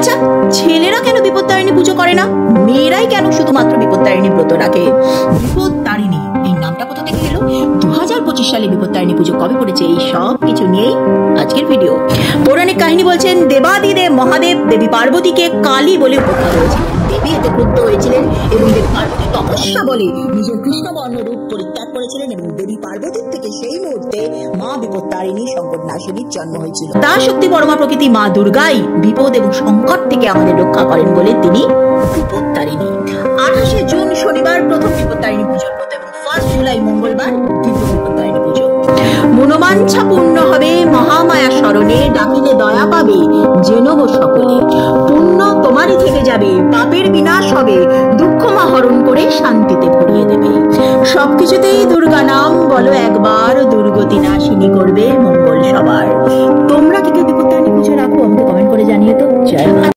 আচ্ছা, ছেলেরা কেন বিপত্তারিণী পুজো করে না? মেয়েরাই কেন শুধুমাত্র বিপত্তারিণী ব্রত রাখে? বিপত্তারিণী এই নামটা কোথা থেকে এলো? 2025 সালে বিপত্তারিণী পুজো কবে পড়েছে? এই সব কিছু নিয়েই আজকের ভিডিও। পৌরাণিক কাহিনী বলছেন, দেবাদিদেব মহাদেব দেবী পার্বতীকে কালী বলে উপহার করেছিলেন। দেবী এতে ক্রুদ্ধ হয়েছিলেন এবং দেবী পার্বতী তপস্যা বলে নিজের কৃষ্ণবর্ণ রূপ পরিত্যাগ করেছিলেন এবং দেবী পার্বতীর থেকে সেই মুহূর্তে মা বিপত্তারিণী সংকটনাশিনীর জন্ম হয়েছিল। তার শক্তি পরমা প্রকৃতি মা দুর্গাই বিপদ এবং সংকট থেকে আমাদের রক্ষা করেন বলে তিনি বিপত্তারিণী। 28শে জুন শনিবার প্রথম বিপত্তারিণী পুজো এবং 1 জুলাই মঙ্গলবার দ্বিতীয় বিপত্তারিণী পুজো। মনোবাঞ্ছা পূর্ণ হবে মহামায়া স্মরণে, ডাকিলে দয়া পাবে জেনব সকলে। পুণ্য তোমারই থেকে যাবে, পাপের বিনাশ হবে, দুঃখ মা হরণ করে শান্তিতে ভরিয়ে দেবে। সবকিছুতেই দুর্গা নাম বলো একবার, দুর্গতি নাশিনী করবে মঙ্গল সবার। তোমরা কি কেউ বিপত্তারিণী পুজো রাখো? আমাকে কমেন্ট করে জানিয়ে তো। জয় মা।